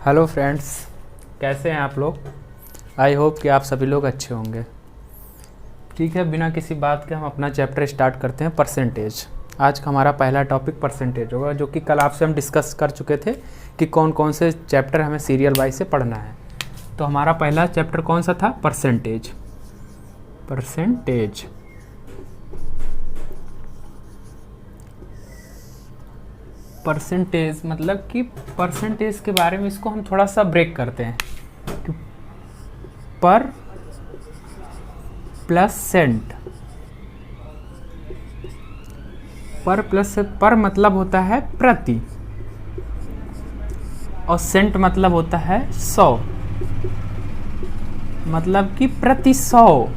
Hello friends, कैसे हैं आप लोग। आई होप कि आप सभी लोग अच्छे होंगे। ठीक है, बिना किसी बात के हम अपना चैप्टर स्टार्ट करते हैं परसेंटेज। आज का हमारा पहला टॉपिक परसेंटेज होगा, जो कि कल आपसे हम डिस्कस कर चुके थे कि कौन कौन से चैप्टर हमें सीरियल वाइज से पढ़ना है। तो हमारा पहला चैप्टर कौन सा था? परसेंटेज। परसेंटेज परसेंटेज मतलब कि परसेंटेज के बारे में इसको हम थोड़ा सा ब्रेक करते हैं कि पर प्लस सेंट। पर प्लस पर मतलब होता है प्रति, और सेंट मतलब होता है 100, मतलब कि प्रति 100।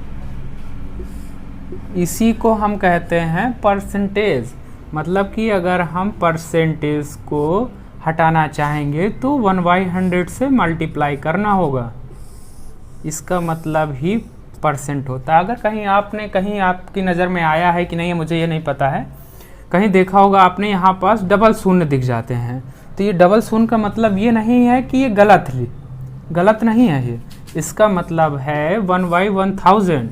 इसी को हम कहते हैं परसेंटेज। मतलब कि अगर हम परसेंटेज को हटाना चाहेंगे तो 1/100 से मल्टीप्लाई करना होगा। इसका मतलब ही परसेंट होता है। अगर कहीं आपकी नज़र में आया है कि नहीं, मुझे ये नहीं पता है, कहीं देखा होगा आपने, यहाँ पास डबल शून्य दिख जाते हैं, तो ये डबल शून्य का मतलब ये नहीं है कि ये गलत नहीं है। ये इसका मतलब है 1/1000।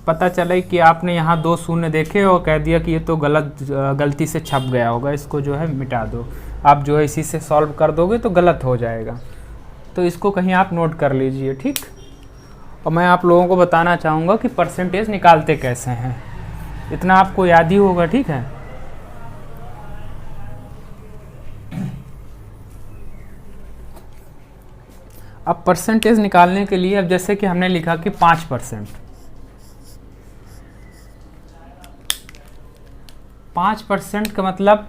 पता चले कि आपने यहाँ 2 शून्य देखे और कह दिया कि ये तो गलती से छप गया होगा, इसको जो है मिटा दो। आप जो है इसी से सॉल्व कर दोगे तो गलत हो जाएगा। तो इसको कहीं आप नोट कर लीजिए, ठीक। और मैं आप लोगों को बताना चाहूँगा कि परसेंटेज निकालते कैसे हैं, इतना आपको याद ही होगा, ठीक है। अब परसेंटेज निकालने के लिए, अब जैसे कि हमने लिखा कि 5%, 5% का मतलब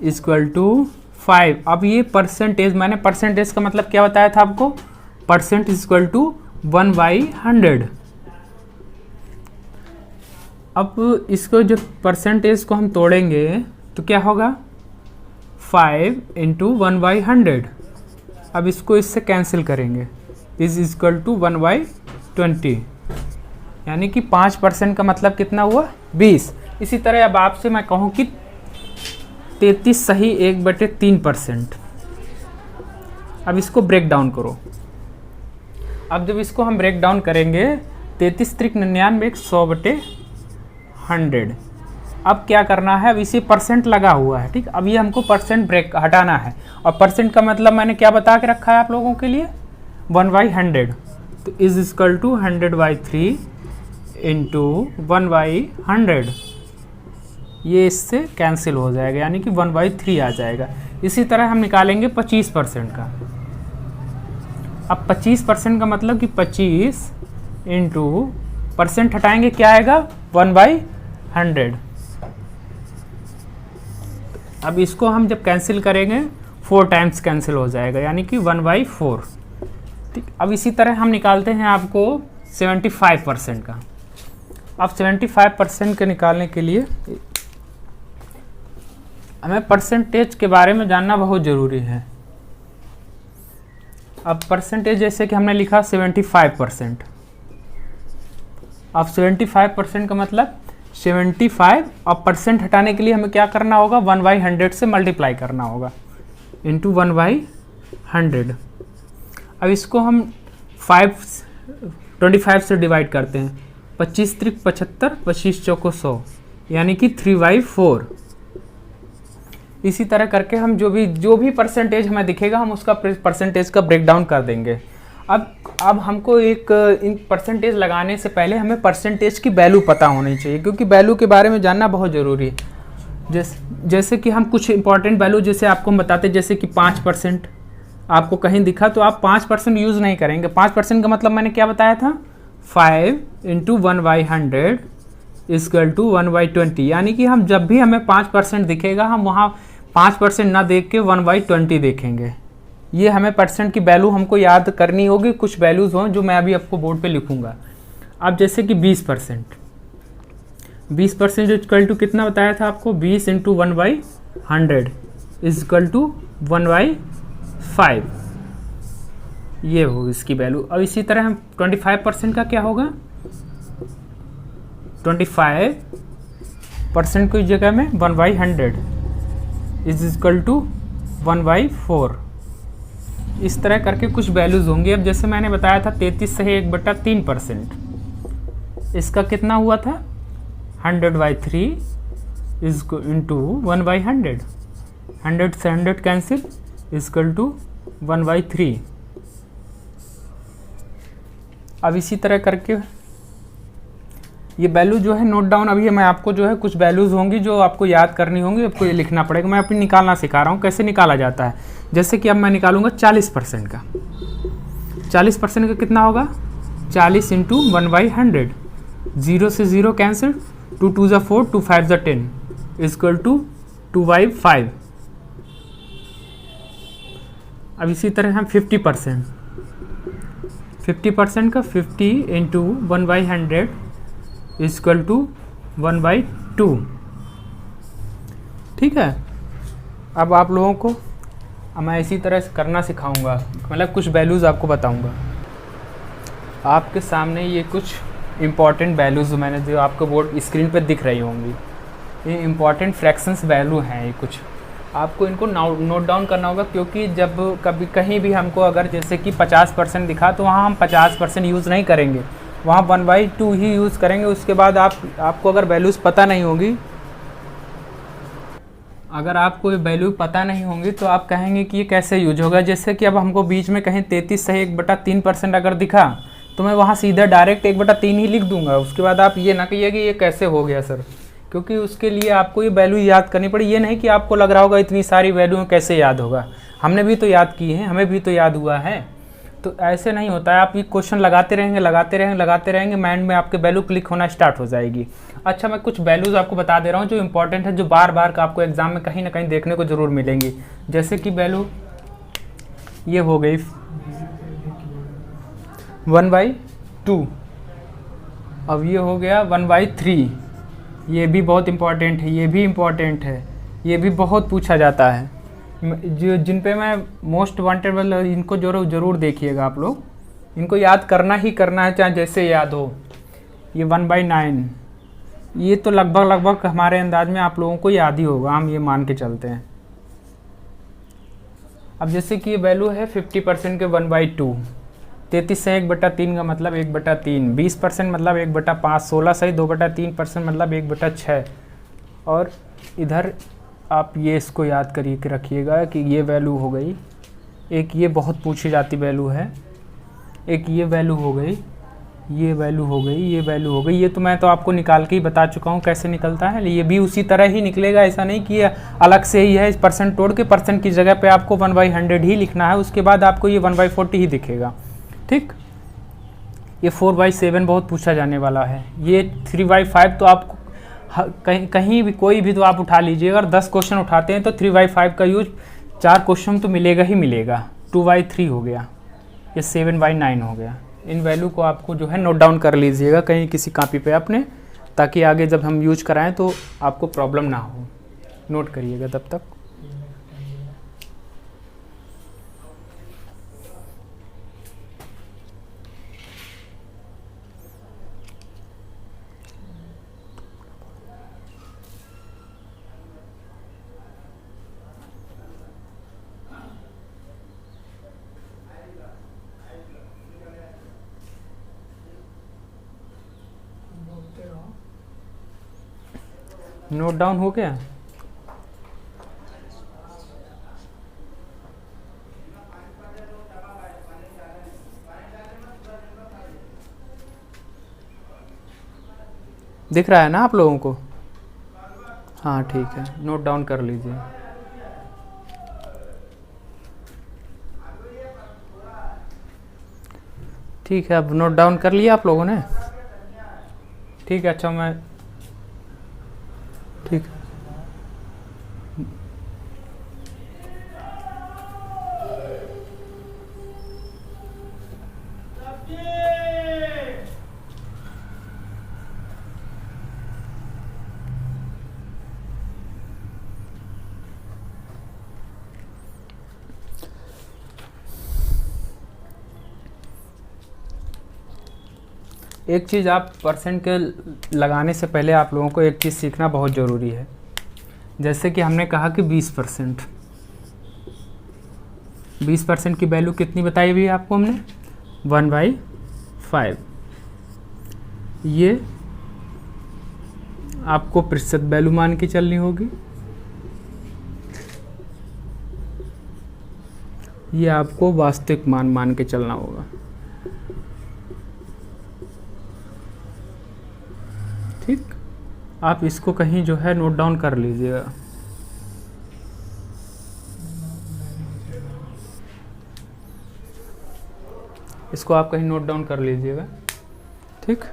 इक्वल टू 5। अब ये परसेंटेज, मैंने परसेंटेज का मतलब क्या बताया था आपको? Percent equal to 1/100। अब इसको जब परसेंटेज को हम तोड़ेंगे तो क्या होगा? 5 × 1/100। अब इसको इससे कैंसिल करेंगे, इज इक्वल टू 1/20, यानी कि 5% का मतलब कितना हुआ? 20। इसी तरह अब आपसे मैं कहूँ कि 33 सही 1/3%। अब इसको ब्रेक डाउन करो। अब जब इसको हम ब्रेक डाउन करेंगे, 33 × 99 100/100। अब क्या करना है? अब इसी परसेंट लगा हुआ है, ठीक। अब ये हमको परसेंट ब्रेक हटाना है, और परसेंट का मतलब मैंने क्या बता के रखा है आप लोगों के लिए? 1/100। तो इज इक्वल टू 100/3 × 1/100। ये इससे कैंसिल हो जाएगा, यानी कि 1/3 आ जाएगा। इसी तरह हम निकालेंगे 25% का। अब 25% का मतलब कि 25 × परसेंट हटाएंगे, क्या आएगा? 1/100। अब इसको हम जब कैंसिल करेंगे 4 टाइम्स कैंसिल हो जाएगा, यानी कि 1/4, ठीक। अब इसी तरह हम निकालते हैं आपको 75% का। अब 75% के निकालने के लिए हमें परसेंटेज के बारे में जानना बहुत ज़रूरी है। अब परसेंटेज जैसे कि हमने लिखा 75%। अब 75% का मतलब 75, और परसेंट हटाने के लिए हमें क्या करना होगा? 1/100 से मल्टीप्लाई करना होगा, इंटू 1/100। अब इसको हम 25 से डिवाइड करते हैं। 25 × 75, 25 × 100, यानी कि 3/4। इसी तरह करके हम जो भी परसेंटेज हमें दिखेगा, हम उसका परसेंटेज का ब्रेक डाउन कर देंगे। अब हमको इन परसेंटेज लगाने से पहले हमें परसेंटेज की वैल्यू पता होनी चाहिए, क्योंकि वैल्यू के बारे में जानना बहुत ज़रूरी है। जैसे कि हम कुछ इंपॉर्टेंट वैल्यू जैसे आपको हम बताते, जैसे कि 5% आपको कहीं दिखा तो आप 5% यूज़ नहीं करेंगे। 5% का मतलब मैंने क्या बताया था? 5 × 1/100 इक्वल टू 1/20, यानी कि हम जब भी हमें 5% दिखेगा, हम वहाँ 5% ना देख के 1/20 देखेंगे। ये हमें परसेंट की वैल्यू हमको याद करनी होगी। कुछ वैल्यूज़ हों जो मैं अभी आपको बोर्ड पे लिखूंगा। अब जैसे कि 20%, 20% जो इक्वल टू कितना बताया था आपको? 20 × 1/100 इक्वल टू 1/5, ये होगी इसकी वैल्यू। अब इसी तरह हम 25% का क्या होगा? 25% की जगह में 1/100 इज इक्वल टू 1/4। इस तरह करके कुछ वैल्यूज़ होंगी। अब जैसे मैंने बताया था 33 से 1/3%, इसका कितना हुआ था 100/3 इज इंटू 1/100, 100 से 100 कैंसिल इजकल टू 1/3। अब इसी तरह करके ये वैल्यू जो है नोट डाउन, अभी मैं आपको जो है कुछ वैल्यूज़ होंगी जो आपको याद करनी होंगी, आपको ये लिखना पड़ेगा। मैं अपनी निकालना सिखा रहा हूँ कैसे निकाला जाता है। जैसे कि अब मैं निकालूंगा 40% का। 40% का कितना होगा 40 इंटू 1/100, 0 से 0 कैंसिल, 2 2 ज़ा 4, 2 5 ज़ा 10 इजक्वल टू 2/5। अब इसी तरह हम 50% का 50 इंटू 1/100 इजक्वल टू 1/2। ठीक है। अब आप लोगों को मैं इसी तरह से करना सिखाऊंगा, मतलब कुछ वैल्यूज़ आपको बताऊंगा। आपके सामने ये कुछ इम्पॉर्टेंट वैल्यूज़ मैंने जो आपको बोर्ड स्क्रीन पे दिख रही होंगी, ये इम्पॉर्टेंट फ्रैक्शंस वैल्यू हैं। ये कुछ आपको इनको नोट डाउन करना होगा, क्योंकि जब कभी कहीं भी हमको अगर जैसे कि 50% दिखा तो वहाँ हम 50% यूज़ नहीं करेंगे, वहाँ 1/2 ही यूज़ करेंगे। उसके बाद आपको अगर वैल्यूज़ पता नहीं होगी, अगर आपको ये वैल्यू पता नहीं होंगी तो आप कहेंगे कि ये कैसे यूज होगा। जैसे कि अब हमको बीच में कहीं 33 से 1/3% अगर दिखा तो मैं वहाँ सीधा डायरेक्ट 1/3 ही लिख दूंगा। उसके बाद आप ये ना कहिए कि ये कैसे हो गया सर, क्योंकि उसके लिए आपको ये वैल्यू याद करनी पड़ी। ये नहीं कि आपको लग रहा होगा इतनी सारी वैल्यू कैसे याद होगा, हमने भी तो याद की है, हमें भी तो याद हुआ है। तो ऐसे नहीं होता है। आप ये क्वेश्चन लगाते रहेंगे, माइंड में आपके वैल्यू क्लिक होना स्टार्ट हो जाएगी। अच्छा, मैं कुछ वैल्यूज़ आपको बता दे रहा हूँ जो इंपॉर्टेंट है, जो बार बार का आपको एग्जाम में कहीं ना कहीं देखने को ज़रूर मिलेंगी। जैसे कि वैल्यू ये हो गई 1/2, अब ये हो गया 1/3। ये भी बहुत इंपॉर्टेंट है, ये भी इम्पॉर्टेंट है, ये भी बहुत पूछा जाता है। जो जिन पे मैं मोस्ट वांटेड वाले, इनको ज़रूर देखिएगा आप लोग, इनको याद करना ही करना है, चाहे जैसे याद हो। ये 1/9, ये तो लगभग हमारे अंदाज में आप लोगों को याद ही होगा, हम ये मान के चलते हैं। अब जैसे कि ये वैल्यू है 50% के 1/2, 33 से 1/3 का मतलब 1/3, 20% मतलब 1/5, 16 से 2/3% मतलब 1/6। और इधर आप ये इसको याद करिए कि रखिएगा कि ये वैल्यू हो गई, एक ये बहुत पूछी जाती वैल्यू है, एक ये वैल्यू हो गई, ये वैल्यू हो गई, ये वैल्यू हो गई। ये तो मैं तो आपको निकाल के ही बता चुका हूँ कैसे निकलता है। ये भी उसी तरह ही निकलेगा, ऐसा नहीं कि अलग से ही है। इस परसेंट तोड़ के परसेंट की जगह पे आपको 1/100 ही लिखना है, उसके बाद आपको ये 1/40 ही दिखेगा। ठीक। ये 4/7 बहुत पूछा जाने वाला है। ये 3/5 तो आपको कहीं भी कोई भी तो आप उठा लीजिए, अगर 10 क्वेश्चन उठाते हैं तो 3/5 का यूज 4 क्वेश्चन तो मिलेगा ही मिलेगा। 2/3 हो गया, ये 7/9 हो गया। इन वैल्यू को आपको जो है नोट डाउन कर लीजिएगा कहीं किसी कॉपी पे अपने, ताकि आगे जब हम यूज कराएं तो आपको प्रॉब्लम ना हो। नोट करिएगा तब तक। नोट डाउन हो गया? दिख रहा है ना आप लोगों को? हाँ ठीक है, नोट डाउन कर लीजिए। ठीक है, अब नोट डाउन कर लिया आप लोगों ने? ठीक है, अच्छा मैं ठीक है। एक चीज़ आप परसेंट के लगाने से पहले आप लोगों को एक चीज़ सीखना बहुत ज़रूरी है। जैसे कि हमने कहा कि 20%, 20% की वैल्यू कितनी बताई हुई है आपको हमने, 1/5। ये आपको प्रतिशत वैल्यू मान के चलनी होगी, ये आपको वास्तविक मान मान के चलना होगा। ठीक, आप इसको कहीं जो है नोट डाउन कर लीजिएगा। इसको आप कहीं नोट डाउन कर लीजिएगा, ठीक,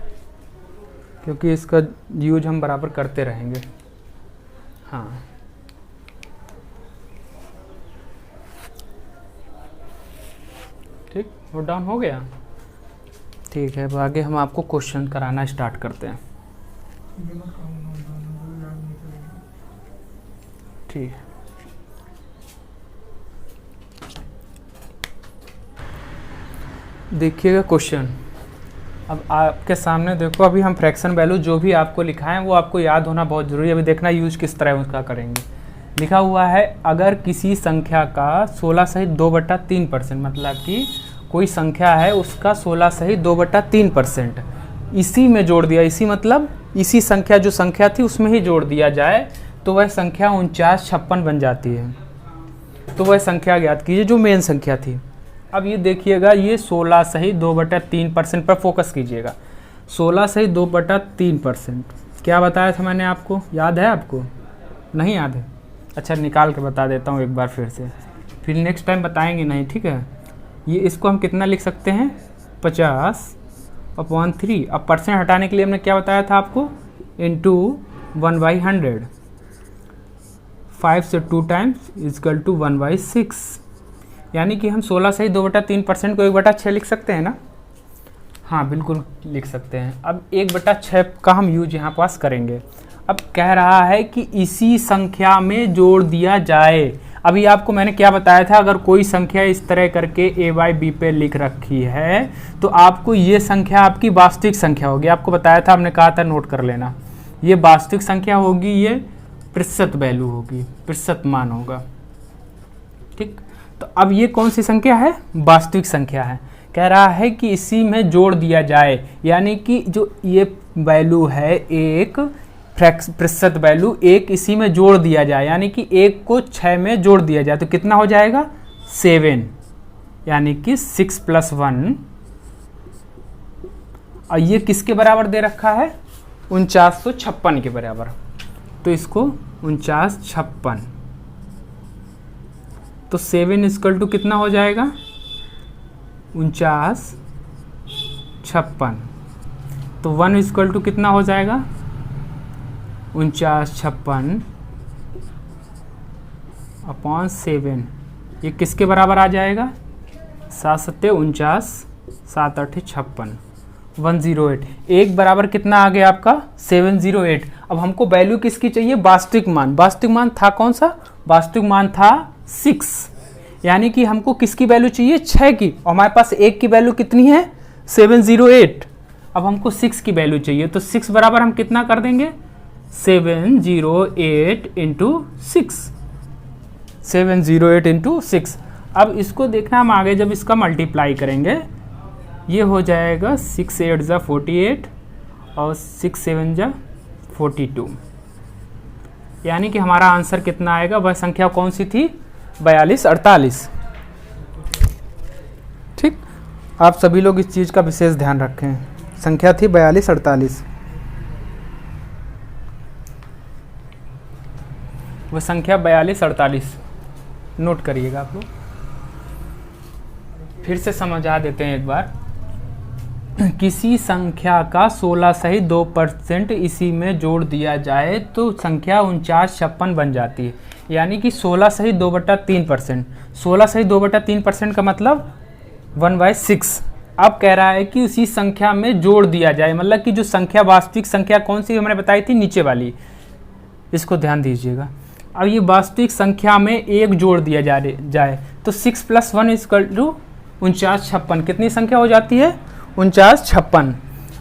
क्योंकि इसका यूज हम बराबर करते रहेंगे। हाँ, ठीक, नोट डाउन हो गया। ठीक है, अब आगे हम आपको क्वेश्चन कराना स्टार्ट करते हैं। ठीक, देखिएगा क्वेश्चन। अब आपके सामने देखो, अभी हम फ्रैक्शन वैल्यू जो भी आपको लिखा है वो आपको याद होना बहुत ज़रूरी है। अभी देखना यूज किस तरह उसका करेंगे। लिखा हुआ है अगर किसी संख्या का 16 सहित 2/3%, मतलब कि कोई संख्या है उसका 16 सहित 2/3% इसी में जोड़ दिया, इसी मतलब इसी संख्या जो संख्या थी उसमें ही जोड़ दिया जाए तो वह संख्या 4956 बन जाती है। तो वह संख्या ज्ञात कीजिए जो मेन संख्या थी। अब ये देखिएगा, ये 16 सहित 2/3% पर फोकस कीजिएगा। 16 सहित 2/3% क्या बताया था मैंने आपको, याद है आपको? नहीं याद है? अच्छा, निकाल के बता देता हूँ एक बार फिर से, फिर नेक्स्ट टाइम बताएंगे नहीं, ठीक है। ये इसको हम कितना लिख सकते हैं, 50/3। अब परसेंट हटाने के लिए हमने क्या बताया था आपको, इंटू 1/100। 5 से 2 टाइम्स इजकल टू 1/6, यानी कि हम 16 सहित 2/3% को 1/6 लिख सकते हैं ना। हाँ बिल्कुल लिख सकते हैं। अब 1/6 का हम यूज यहाँ पास करेंगे। अब कह रहा है कि इसी संख्या में जोड़ दिया जाए। अभी आपको मैंने क्या बताया था, अगर कोई संख्या इस तरह करके a/b पे लिख रखी है तो आपको ये संख्या आपकी वास्तविक संख्या होगी। आपको बताया था, हमने कहा था नोट कर लेना, ये वास्तविक संख्या होगी, ये प्रतिशत वैल्यू होगी, प्रतिशत मान होगा। ठीक, तो अब ये कौन सी संख्या है, वास्तविक संख्या है। कह रहा है कि इसी में जोड़ दिया जाए, यानी कि जो ये वैल्यू है एक प्रतिशत वैल्यू, एक इसी में जोड़ दिया जाए, यानी कि एक को 6 में जोड़ दिया जाए तो कितना हो जाएगा, 7, यानी कि 6 + 1। और ये किसके बराबर दे रखा है, 4956 के बराबर। तो इसको 4956, तो 7 = कितना हो जाएगा, 4956। तो 1 = कितना हो जाएगा, 4956/7। ये किसके बराबर आ जाएगा, 7 × 7 = 49, 7 × 8 = 56, 108। एक बराबर कितना आ गया आपका, 708। अब हमको वैल्यू किसकी चाहिए, वास्तविक मान। वास्तविक मान था कौन सा, वास्तविक मान था 6, यानी कि हमको किसकी वैल्यू चाहिए, 6 की, और हमारे पास एक की वैल्यू कितनी है, 708। अब हमको 6 की वैल्यू चाहिए, तो 6 बराबर हम कितना कर देंगे, 708 × 6, 708 × 6। अब इसको देखना हम आगे जब इसका मल्टीप्लाई करेंगे, ये हो जाएगा 6 × 8 = 48 और 6 × 7 = 42, यानी कि हमारा आंसर कितना आएगा, वह संख्या कौन सी थी, 4248। ठीक, आप सभी लोग इस चीज़ का विशेष ध्यान रखें, संख्या थी 4248, वह संख्या 4248 नोट करिएगा आप लोग। फिर से समझा देते हैं एक बार। किसी संख्या का 16 सहित 2% इसी में जोड़ दिया जाए तो संख्या 4956 बन जाती है, यानी कि 16 सहित 2/3%। 16 सहित 2/3% का मतलब 1/6। अब कह रहा है कि उसी संख्या में जोड़ दिया जाए, मतलब कि जो संख्या वास्तविक संख्या कौन सी हमने बताई थी, नीचे वाली, इसको ध्यान दीजिएगा। अब ये वास्तविक संख्या में एक जोड़ दिया जाए तो 6 + 1 = 4956, कितनी संख्या हो जाती है, 4956।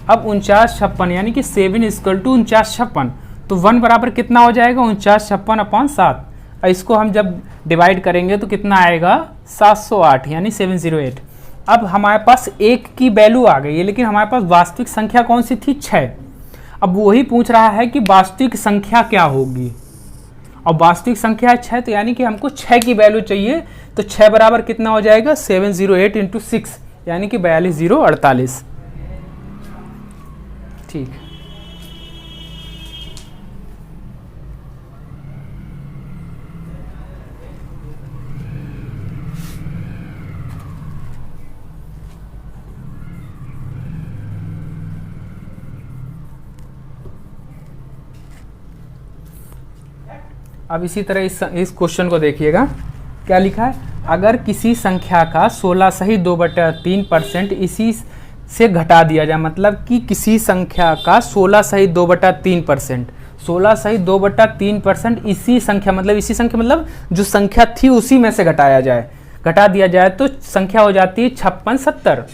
अब 4956 यानी कि 7 = 4956, तो 1 बराबर कितना हो जाएगा, 4956/7। इसको हम जब डिवाइड करेंगे तो कितना आएगा 708 यानी 708। अब हमारे पास एक की वैल्यू आ गई है, लेकिन हमारे पास वास्तविक संख्या कौन सी थी 6। अब वही पूछ रहा है कि वास्तविक संख्या क्या होगी, और वास्तविक संख्या है 6, तो यानी कि हमको 6 की वैल्यू चाहिए। तो 6 बराबर कितना हो जाएगा 708 इंटू 6 यानी कि 42048। ठीक, अब इसी तरह इस क्वेश्चन को देखिएगा, क्या लिखा है। अगर किसी संख्या का 16 सही 2/3% इसी से घटा दिया जाए, मतलब कि किसी संख्या का 16 सही 2/3%, 16 सही 2/3% इसी संख्या मतलब जो संख्या थी उसी में से घटा दिया जाए तो संख्या हो जाती है 5670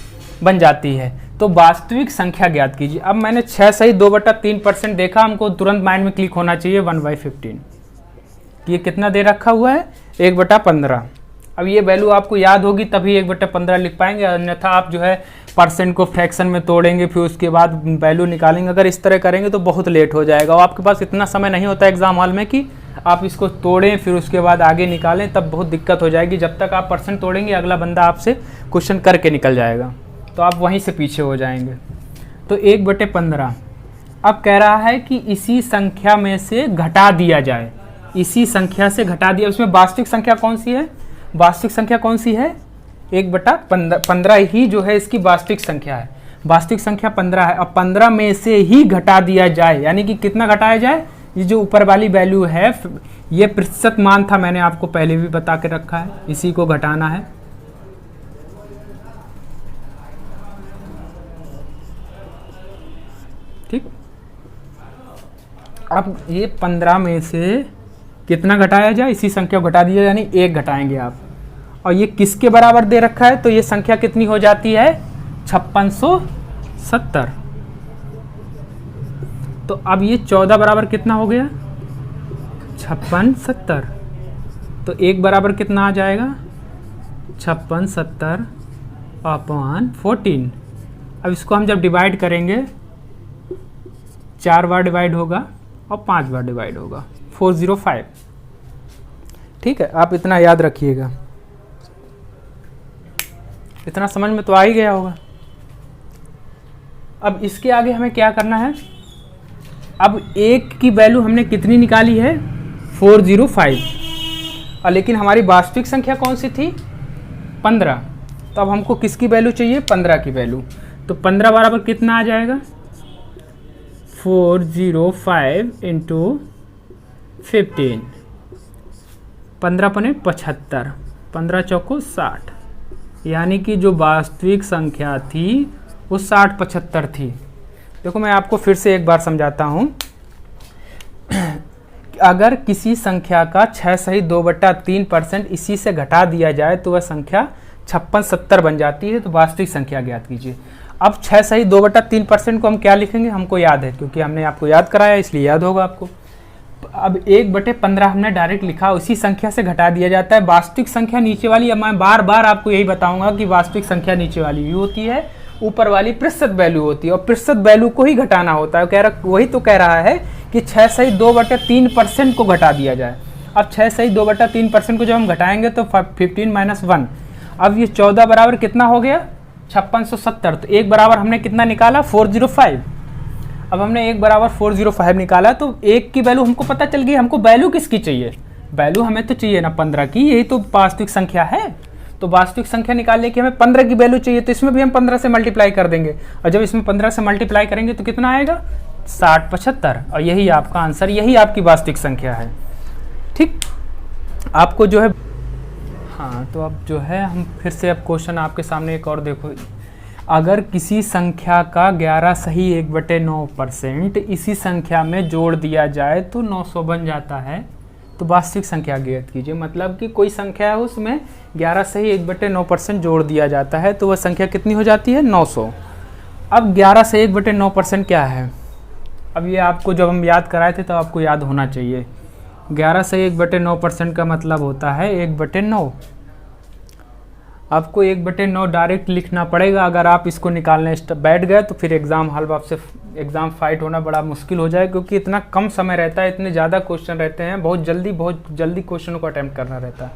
बन जाती है। तो वास्तविक संख्या ज्ञात कीजिए। अब मैंने 6 सही 2/3% देखा, हमको तुरंत माइंड में क्लिक होना चाहिए 1/15। ये कितना दे रखा हुआ है 1/15। अब ये वैल्यू आपको याद होगी तभी 1/15 लिख पाएंगे, अन्यथा आप जो है परसेंट को फ्रैक्शन में तोड़ेंगे फिर उसके बाद वैल्यू निकालेंगे। अगर इस तरह करेंगे तो बहुत लेट हो जाएगा, और आपके पास इतना समय नहीं होता एग्जाम हॉल में कि आप इसको तोड़ें फिर उसके बाद आगे निकालें, तब बहुत दिक्कत हो जाएगी। जब तक आप परसेंट तोड़ेंगे अगला बंदा आपसे क्वेश्चन करके निकल जाएगा, तो आप वहीं से पीछे हो जाएंगे। तो 1/15 अब कह रहा है कि इसी संख्या में से घटा दिया जाए, इसी संख्या से घटा दिया। उसमें वास्तविक संख्या कौन सी है, वास्तविक संख्या कौन सी है 1/15 ही जो है इसकी वास्तविक संख्या है। वास्तविक संख्या 15 है। अब 15 में से ही घटा दिया जाए, यानी कि कितना घटाया जाए, ये जो ऊपर वाली वैल्यू है ये प्रतिशत मान था, मैंने आपको पहले भी बता के रखा है, इसी को घटाना है। ठीक, अब ये 15 में से कितना घटाया जाए, इसी संख्या को घटा दिया, यानी 1 घटाएंगे आप। और ये किसके बराबर दे रखा है, तो ये संख्या कितनी हो जाती है 5670। तो अब ये 14 बराबर कितना हो गया 5670। तो 1 बराबर कितना आ जाएगा 5670/14। अब इसको हम जब डिवाइड करेंगे 4 बार डिवाइड होगा और 5 बार डिवाइड होगा, 405। ठीक है, आप इतना याद रखिएगा, इतना समझ में तो आ ही गया होगा। अब इसके आगे हमें क्या करना है, अब 1 की वैल्यू हमने कितनी निकाली है 405, और लेकिन हमारी वास्तविक संख्या कौन सी थी 15। तो अब हमको किसकी वैल्यू चाहिए 15 की वैल्यू। तो 15 बराबर कितना आ जाएगा 405 इंटू 15, 15 पने 75, 15 चौको 60, यानी कि जो वास्तविक संख्या थी वो 6075 थी। देखो मैं आपको फिर से एक बार समझाता हूँ। अगर किसी संख्या का 6 सही 2/3% इसी से घटा दिया जाए तो वह संख्या 5670 बन जाती है। तो वास्तविक संख्या ज्ञात कीजिए। अब 6 सही 2/3% को हम क्या लिखेंगे, हमको याद है क्योंकि हमने आपको याद कराया इसलिए याद होगा आपको। अब 1/15 हमने डायरेक्ट लिखा, उसी संख्या से घटा दिया जाता है। वास्तविक संख्या नीचे वाली, अब मैं बार बार आपको यही बताऊंगा कि वास्तविक संख्या नीचे वाली ही होती है, ऊपर वाली प्रतिशत वैल्यू होती है, और प्रतिशत वैल्यू को ही घटाना होता है। वही तो कह रहा है कि 6 सही 2/3% को घटा दिया जाए। अब 6 सही 2/3% को जब हम घटाएंगे तो 15 - 1, अब ये 14 बराबर कितना हो गया 5670। तो 1 बराबर हमने कितना निकाला 405। अब हमने 1 बराबर 405 निकाला, तो 1 की वैल्यू हमको पता चल गई। हमको वैल्यू किसकी चाहिए, वैल्यू हमें तो चाहिए ना 15 की, यही तो वास्तविक संख्या है। तो वास्तविक संख्या निकालने की हमें 15 की वैल्यू चाहिए, तो इसमें भी हम 15 से मल्टीप्लाई कर देंगे, और जब इसमें 15 से मल्टीप्लाई करेंगे तो कितना आएगा 6075, और यही आपका आंसर, यही आपकी वास्तविक संख्या है। ठीक, आपको जो है, हाँ तो अब जो है हम फिर से अब क्वेश्चन आपके सामने एक और देखो। अगर किसी संख्या का 11 सही 1/9% इसी संख्या में जोड़ दिया जाए तो 900 बन जाता है। तो वास्तविक संख्या ज्ञात कीजिए, मतलब कि कोई संख्या है उसमें 11 सही 1/9% जोड़ दिया जाता है तो वह संख्या कितनी हो जाती है 900। अब 11 से 1/9% क्या है, अब ये आपको जब हम याद कराए थे तब आपको याद होना चाहिए। 11 से 1/9% का मतलब होता है 1/9। आपको 1/9 डायरेक्ट लिखना पड़ेगा। अगर आप इसको निकालने बैठ गए तो फिर एग्ज़ाम हॉल में आपसे एग्ज़ाम फाइट होना बड़ा मुश्किल हो जाए, क्योंकि इतना कम समय रहता है, इतने ज़्यादा क्वेश्चन रहते हैं, बहुत जल्दी क्वेश्चनों को अटैम्प्ट करना रहता है।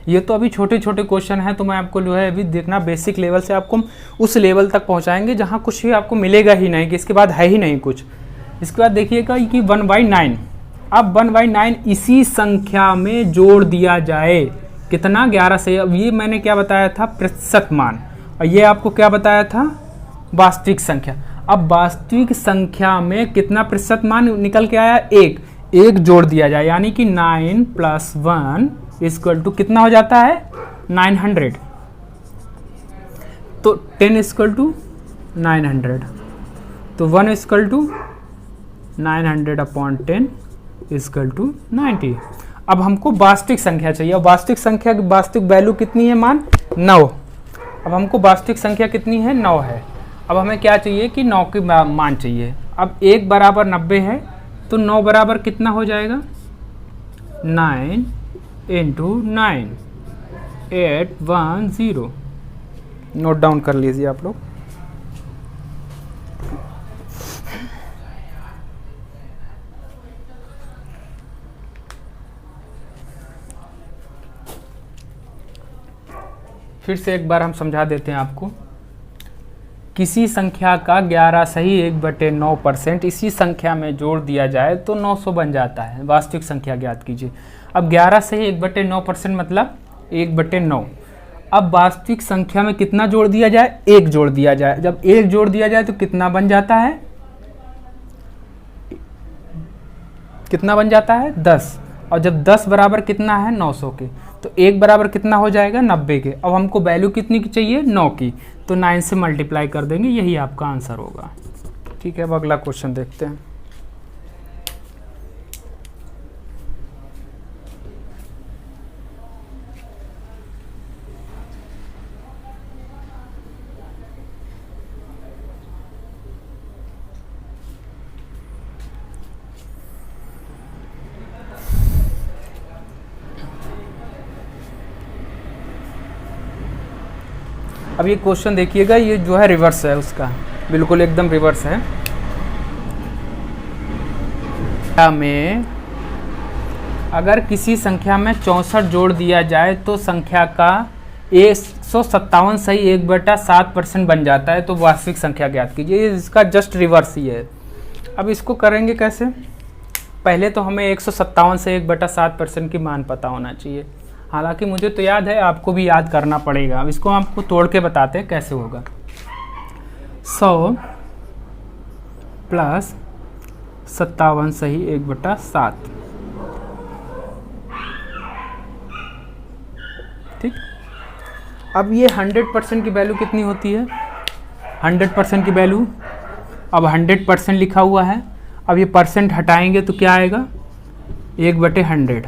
ये तो अभी छोटे छोटे क्वेश्चन हैं, तो मैं आपको जो है अभी देखना बेसिक लेवल से आपको उस लेवल तक पहुँचाएंगे जहाँ कुछ भी आपको मिलेगा ही नहीं, कि इसके बाद है ही नहीं कुछ। इसके बाद देखिएगा कि 1/9, अब 1/9 इसी संख्या में जोड़ दिया जाए, कितना 11 से। अब ये मैंने क्या बताया था, प्रतिशत मान, और ये आपको क्या बताया था, वास्तविक संख्या। अब वास्तविक संख्या में कितना प्रतिशत मान निकल के आया, 1 जोड़ दिया जाए, यानी कि 9 + 1 = कितना हो जाता है, 900। तो 10 = 900, तो 1 = 900/10 = 90। अब हमको वास्तविक संख्या चाहिए। अब वास्तविक संख्या की वास्तविक वैल्यू कितनी है, मान 9। अब हमको वास्तविक संख्या कितनी है, 9 है। अब हमें क्या चाहिए कि 9 की मान चाहिए। अब 1 = 90 है, तो 9 बराबर कितना हो जाएगा, 9 × 9, 810। नोट डाउन कर लीजिए आप लोग। फिर से एक बार हम समझा देते हैं आपको। किसी संख्या का 11 सही 1/9% इसी संख्या में जोड़ दिया जाए तो 900 बन जाता है। वास्तविक संख्या ज्ञात कीजिए। अब 11 सही 1/9% मतलब 1/9। अब वास्तविक संख्या में कितना जोड़ दिया जाए, 1 जोड़ दिया जाए। जब 1 जोड़ दिया जाए तो कितना बन जाता है, कितना बन जाता है, 10। और जब 10 बराबर कितना है, 900 के, तो 1 बराबर कितना हो जाएगा, 90 के। अब हमको वैल्यू कितनी की चाहिए, 9 की, तो 9 से मल्टीप्लाई कर देंगे, यही आपका आंसर होगा। ठीक है, अब अगला क्वेश्चन देखते हैं। अब ये क्वेश्चन देखिएगा, ये जो है रिवर्स है उसका, बिल्कुल एकदम रिवर्स है। में अगर किसी संख्या में 64 जोड़ दिया जाए तो संख्या का 157 सही 1/7% बन जाता है, तो वास्तविक संख्या ज्ञात कीजिए। इसका जस्ट रिवर्स ही है। अब इसको करेंगे कैसे, पहले तो हमें 157 से 1/7% की मान पता होना चाहिए। हालांकि मुझे तो याद है, आपको भी याद करना पड़ेगा। अब इसको आपको तोड़ के बताते हैं कैसे होगा। 100 + 57 सही 1/7। ठीक। अब ये 100% की वैल्यू कितनी होती है, 100% की वैल्यू, अब 100% लिखा हुआ है। अब ये परसेंट हटाएंगे तो क्या आएगा, 1/100।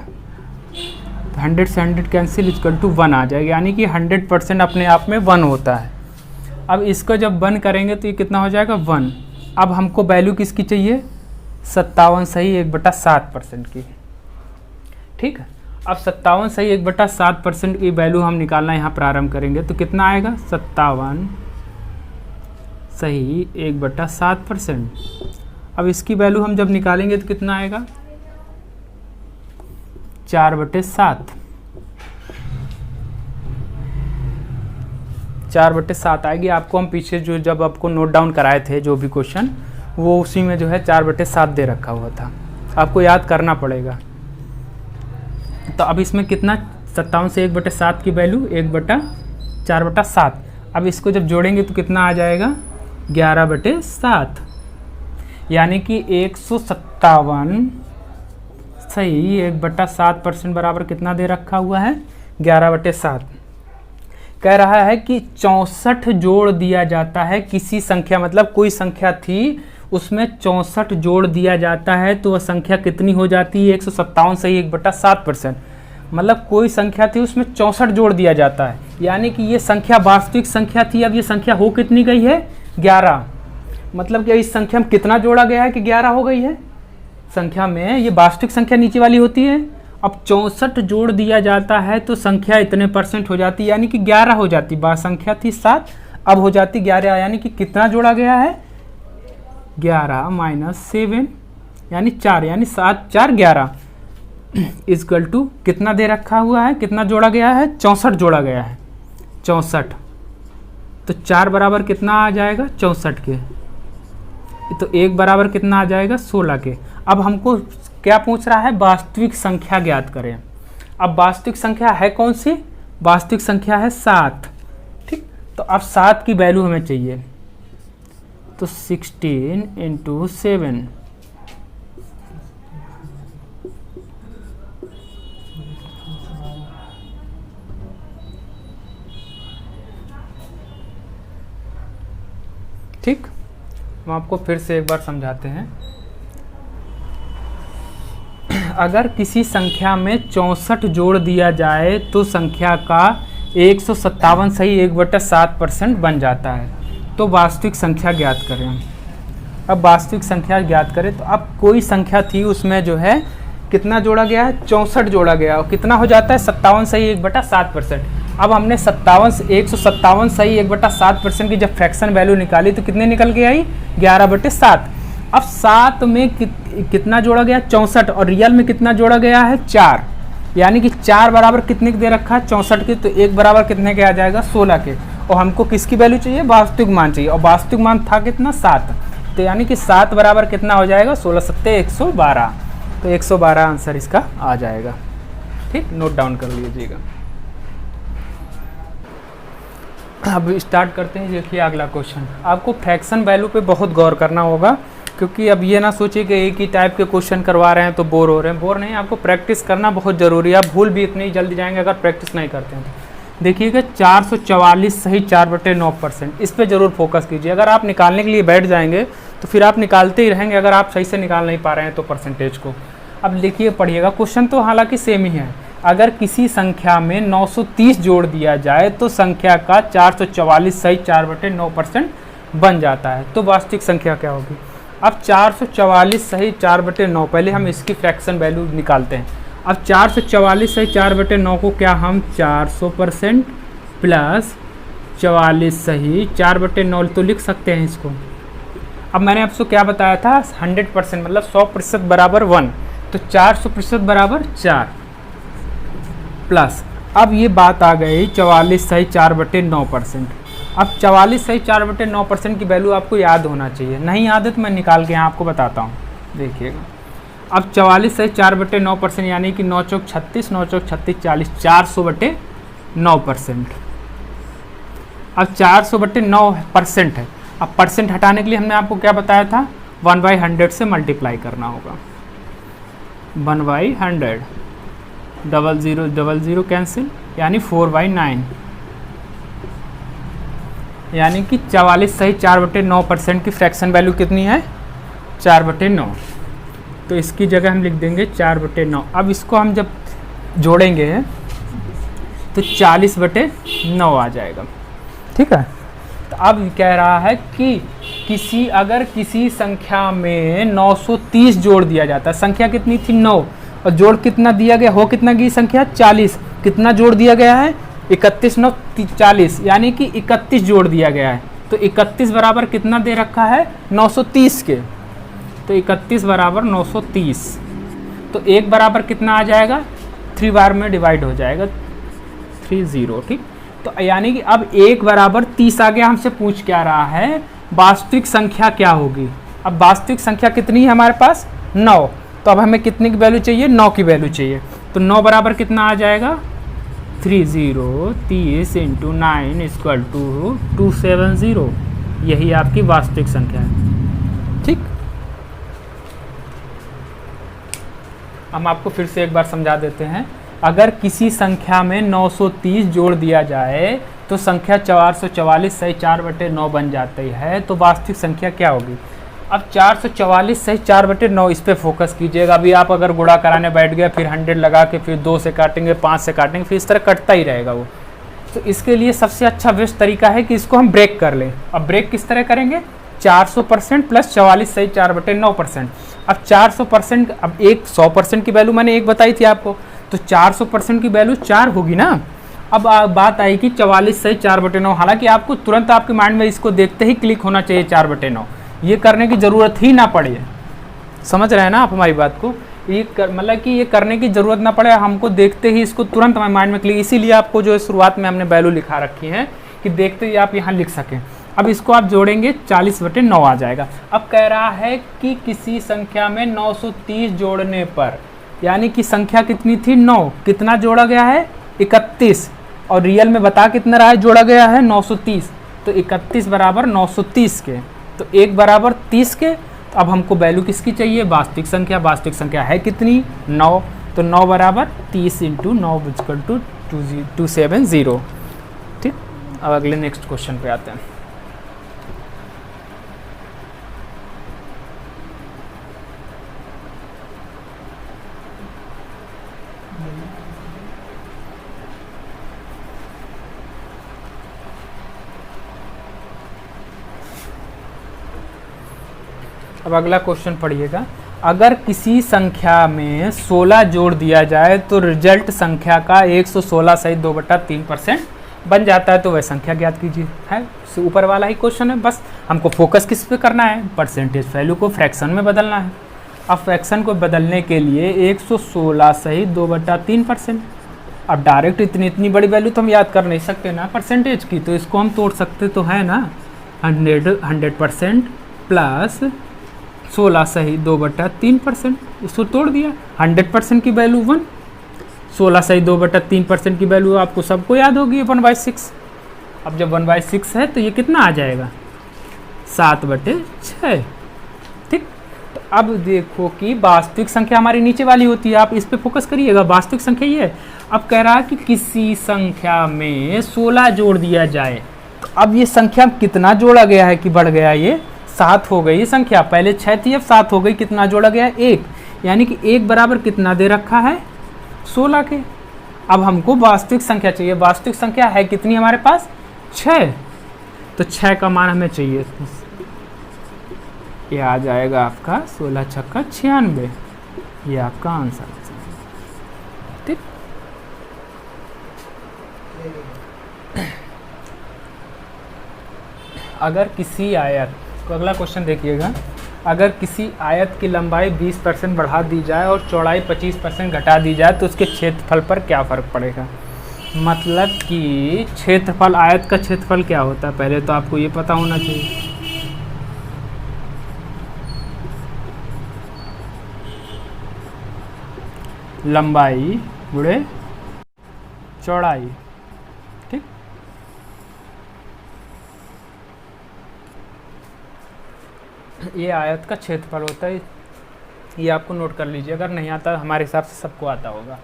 100 से 100 कैंसिल = 1 आ जाएगा, यानी कि 100% अपने आप में 1 होता है। अब इसको जब 1 करेंगे तो ये कितना हो जाएगा, 1। अब हमको वैल्यू किसकी चाहिए, 57 सही 1/7% की। ठीक है, अब 57 सही 1/7% की वैल्यू हम निकालना यहाँ प्रारंभ करेंगे तो कितना आएगा, 57 सही 1/7%। अब इसकी वैल्यू हम जब निकालेंगे तो कितना आएगा, 4/7। 4/7 आएगी। आपको हम पीछे जो जब आपको नोट डाउन कराए थे जो भी क्वेश्चन, वो उसी में जो है 4/7 दे रखा हुआ था, आपको याद करना पड़ेगा। तो अब इसमें कितना, 57 से 1/7 की वैल्यू 1/4/7। अब इसको जब जोड़ेंगे तो कितना आ जाएगा, 11/7, यानी कि 157 सही 1/7% बराबर कितना दे रखा हुआ है, 11/7। कह रहा है कि 64 जोड़ दिया जाता है किसी संख्या, मतलब कोई संख्या थी उसमें 64 जोड़ दिया जाता है तो वह संख्या कितनी हो जाती है, 157 सही 1/7%। मतलब कोई संख्या थी उसमें 64 जोड़ दिया जाता है, यानी कि ये संख्या वास्तविक संख्या थी। अब ये संख्या हो कितनी गई है, 11। मतलब कि इस संख्या में कितना जोड़ा गया है कि 11 हो गई है। संख्या में ये वास्तविक संख्या नीचे वाली होती है अब 64 जोड़ दिया जाता है तो संख्या इतने परसेंट हो जाती, यानी कि 11 हो जाती। बात संख्या थी 7, अब हो जाती 11, यानी कि कितना जोड़ा गया है 11 माइनस 7 यानी 4, यानी 7 4 11 इक्वल टू कितना दे रखा हुआ है, कितना जोड़ा गया है 64 जोड़ा गया है 64। तो 4 बराबर कितना आ जाएगा 64 के, तो 1 बराबर कितना आ जाएगा 16 के। अब हमको क्या पूछ रहा है, वास्तविक संख्या ज्ञात करें। अब वास्तविक संख्या है कौन सी, वास्तविक संख्या है 7। ठीक, तो अब 7 की वैल्यू हमें चाहिए, तो 16 × 7 ठीक। हम आपको फिर से एक बार समझाते हैं। अगर किसी संख्या में 64 जोड़ दिया जाए तो संख्या का 157 सही 1/7% बन जाता है। तो वास्तविक संख्या ज्ञात करें। अब वास्तविक संख्या ज्ञात करें तो अब कोई संख्या थी उसमें जो है कितना जोड़ा गया है 64 जोड़ा गया, और कितना हो जाता है 57 सही 1/7%। अब हमने 157 सही 1/7% की जब फ्रैक्शन वैल्यू निकाली तो कितने निकल के आई 11/7। अब 7 में कितना जोड़ा गया 64, और रियल में कितना जोड़ा गया है 4, यानी कि 4 बराबर कितने के दे रखा है 64 के, तो 1 बराबर कितने के आ जाएगा 16 के। और हमको किसकी वैल्यू चाहिए, वास्तविक मान चाहिए, और वास्तविक मान था कितना 7, तो यानी कि 7 बराबर कितना हो जाएगा 16 7 112, तो 112 आंसर इसका आ जाएगा। ठीक, नोट डाउन कर लीजिएगा। अब स्टार्ट करते हैं। देखिए अगला क्वेश्चन, आपको फ्रैक्शन वैल्यू पे बहुत गौर करना होगा, क्योंकि अब ये ना सोचिए कि एक ही टाइप के क्वेश्चन करवा रहे हैं तो बोर हो रहे हैं। बोर नहीं, आपको प्रैक्टिस करना बहुत ज़रूरी है। आप भूल भी इतनी जल्दी जाएंगे अगर प्रैक्टिस नहीं करते हैं तो। देखिएगा 444 सही 4/9%, इस पर ज़रूर फोकस कीजिए। अगर आप निकालने के लिए बैठ जाएंगे तो फिर आप निकालते ही रहेंगे अगर आप सही से निकाल नहीं पा रहे हैं तो परसेंटेज को। अब देखिए पढ़िएगा, क्वेश्चन तो हालांकि सेम ही है। अगर किसी संख्या में 930 जोड़ दिया जाए तो संख्या का 444 सही 4/9% बन जाता है। तो वास्तविक संख्या क्या होगी। अब 444 सही 4/9, पहले हम इसकी फ्रैक्शन वैल्यू निकालते हैं। अब 444 सही 4/9 को क्या हम 400% प्लस 44 सही 4/9 तो लिख सकते हैं इसको। अब मैंने आपसे क्या बताया था 100% मतलब 100% बराबर 1, तो 400% बराबर 4 प्लस, अब ये बात आ गई 44 सही 4/9%। अब 44 सही 4/9% की वैल्यू आपको याद होना चाहिए, नहीं याद है तो मैं निकाल के यहाँ आपको बताता हूँ। देखिएगा अब 44 सही 4/9% यानी कि 9 चौक 36 9 चौक 36 40 400/9%। अब 400/9% है। अब परसेंट हटाने के लिए हमने आपको क्या बताया था 1/100 से मल्टीप्लाई करना होगा। 1/100, 00 00 कैंसिल, यानी 4/9, यानी कि 44 सही 4/9% की फ्रैक्शन वैल्यू कितनी है 4/9। तो इसकी जगह हम लिख देंगे 4/9। अब इसको हम जब जोड़ेंगे तो 40/9 आ जाएगा। ठीक है, तो अब कह रहा है कि अगर किसी संख्या में 930 जोड़ दिया जाता है, संख्या कितनी थी 9, और जोड़ कितना दिया गया हो कितना की संख्या 40, कितना जोड़ दिया गया है 31 9 40, यानी कि 31 जोड़ दिया गया है। तो 31 बराबर कितना दे रखा है 930 के, तो 31 बराबर 930, तो 1 बराबर कितना आ जाएगा 3 बार में डिवाइड हो जाएगा 30। ठीक, तो यानी कि अब 1 बराबर 30 आ गया। हमसे पूछ क्या रहा है वास्तविक संख्या क्या होगी। अब वास्तविक संख्या कितनी है हमारे पास 9, तो अब हमें कितने की वैल्यू चाहिए 9 की वैल्यू चाहिए। तो 9 बराबर कितना आ जाएगा 30 30 × 9 इक्वल टू 270, यही आपकी वास्तविक संख्या है। ठीक, हम आपको फिर से एक बार समझा देते हैं। अगर किसी संख्या में 930 जोड़ दिया जाए तो संख्या 444 सही 4/9 बन जाती है। तो वास्तविक संख्या क्या होगी। अब 444 सही 4/9 इस पे फोकस कीजिएगा। अभी आप अगर गुणा कराने बैठ गए फिर 100 लगा के फिर 2 से काटेंगे 5 से काटेंगे, फिर इस तरह कटता ही रहेगा वो। तो इसके लिए सबसे अच्छा बेस्ट तरीका है कि इसको हम ब्रेक कर लें। अब ब्रेक किस तरह करेंगे 400% प्लस 44 सही 4/9%। अब 400%, अब 100% की वैल्यू मैंने एक बताई थी आपको, तो 400% की वैल्यू 4 होगी ना। अब बात आई कि 44 सही 4/9। हालांकि आपको तुरंत आपके माइंड में इसको देखते ही क्लिक होना चाहिए 4/9, ये करने की ज़रूरत ही ना पड़े। समझ रहे हैं ना आप हमारी बात को? ये मतलब कि ये करने की ज़रूरत ना पड़े, हमको देखते ही इसको तुरंत हमारे माइंड में क्लिक, इसीलिए आपको जो शुरुआत में हमने वैल्यू लिखा रखी है कि देखते ही आप यहाँ लिख सकें। अब इसको आप जोड़ेंगे 40/9 आ जाएगा। अब कह रहा है कि किसी संख्या में 930 जोड़ने पर, यानी कि संख्या कितनी थी 9, कितना जोड़ा गया है 31, और रियल में बता कितना रहा है जोड़ा गया है 930, तो 31 बराबर 930 के, तो 1 बराबर 30 के। तो अब हमको वैल्यू किसकी चाहिए, वास्तविक संख्या। वास्तविक संख्या है कितनी 9, तो 9 बराबर 30 × 9 = 270। ठीक, अब अगले नेक्स्ट क्वेश्चन पे आते हैं। अब अगला क्वेश्चन पढ़िएगा। अगर किसी संख्या में 16 जोड़ दिया जाए तो रिजल्ट संख्या का 116 सही 2/3% बन जाता है, तो वह संख्या ज्ञात कीजिए। है ऊपर वाला ही क्वेश्चन है, बस हमको फोकस किस पे करना है, परसेंटेज वैल्यू को फ्रैक्शन में बदलना है। अब फ्रैक्शन को बदलने के लिए 116 सही 2/3%। अब डायरेक्ट इतनी बड़ी वैल्यू तो हम याद कर नहीं सकते ना परसेंटेज की, तो इसको हम तोड़ सकते तो है ना। 100% प्लस 16 सही 2/3%, इसको तोड़ दिया। 100% की वैल्यू 1, 16 सही 2/3% की वैल्यू आपको सबको याद होगी 1/6। अब जब 1/6 है तो ये कितना आ जाएगा 7/6। ठीक, तो अब देखो कि वास्तविक संख्या हमारी नीचे वाली होती है, आप इस पे फोकस करिएगा। वास्तविक संख्या ये है। अब कह रहा है कि किसी संख्या में 16 जोड़ दिया जाए, तो अब ये संख्या कितना जोड़ा गया है कि बढ़ गया, ये 7 हो गई ये संख्या। पहले 6 थी, अब 7 हो गई। कितना जोड़ा गया है 1, यानी कि 1 बराबर कितना दे रखा है 16 के। अब हमको वास्तविक संख्या चाहिए। वास्तविक संख्या है कितनी हमारे पास 6, तो 6 का मान हमें चाहिए। ये आ जाएगा आपका 16 × 6 = 96, ये आपका आंसर। ठीक, अगर किसी आयत को, अगला क्वेश्चन देखिएगा। अगर किसी आयत की लंबाई 20% बढ़ा दी जाए और चौड़ाई 25% घटा दी जाए तो उसके क्षेत्रफल पर क्या फ़र्क पड़ेगा। मतलब कि क्षेत्रफल, आयत का क्षेत्रफल क्या होता है पहले तो आपको ये पता होना चाहिए। लंबाई गुणे चौड़ाई। ठीक, ये आयत का क्षेत्रफल होता है, ये आपको नोट कर लीजिए। अगर नहीं आता, हमारे हिसाब से सबको आता होगा।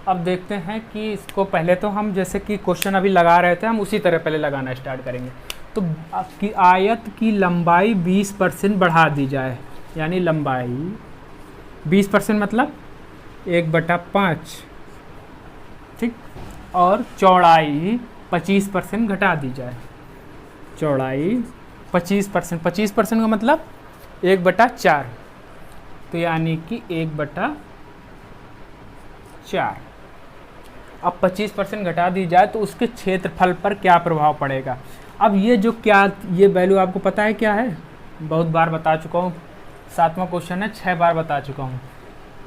अब देखते हैं कि इसको पहले तो हम जैसे कि क्वेश्चन अभी लगा रहे थे, हम उसी तरह पहले लगाना स्टार्ट करेंगे। तो आपकी आयत की लंबाई 20% बढ़ा दी जाए, यानी लंबाई 20% मतलब 1/5। ठीक, और चौड़ाई 25% घटा दी जाए। चौड़ाई 25%, 25% का मतलब 1/4, तो यानी कि 1/4। अब 25% घटा दी जाए तो उसके क्षेत्रफल पर क्या प्रभाव पड़ेगा। अब ये जो क्या, ये वैल्यू आपको पता है क्या है, बहुत बार बता चुका हूँ। 7वां क्वेश्चन है, 6 बार बता चुका हूँ।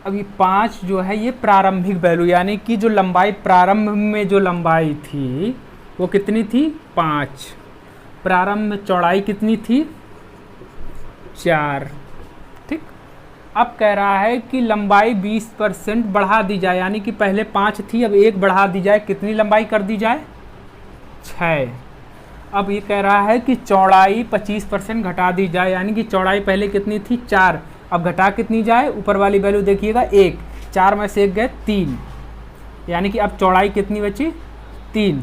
अब ये 5 जो है ये प्रारंभिक वैल्यू, यानी कि जो लंबाई प्रारंभ में जो लंबाई थी वो कितनी थी 5। प्रारंभ में चौड़ाई कितनी थी 4। ठीक, अब कह रहा है कि लंबाई 20% बढ़ा दी जाए, यानी कि पहले 5 थी, अब 1 बढ़ा दी जाए। कितनी लंबाई कर दी जाए 6। अब ये कह रहा है कि चौड़ाई 25% घटा दी जाए, यानी कि चौड़ाई पहले कितनी थी 4, अब घटा कितनी जाए, ऊपर वाली वैल्यू देखिएगा 1, 4 में से 1 गए 3, यानी कि अब चौड़ाई कितनी बची 3।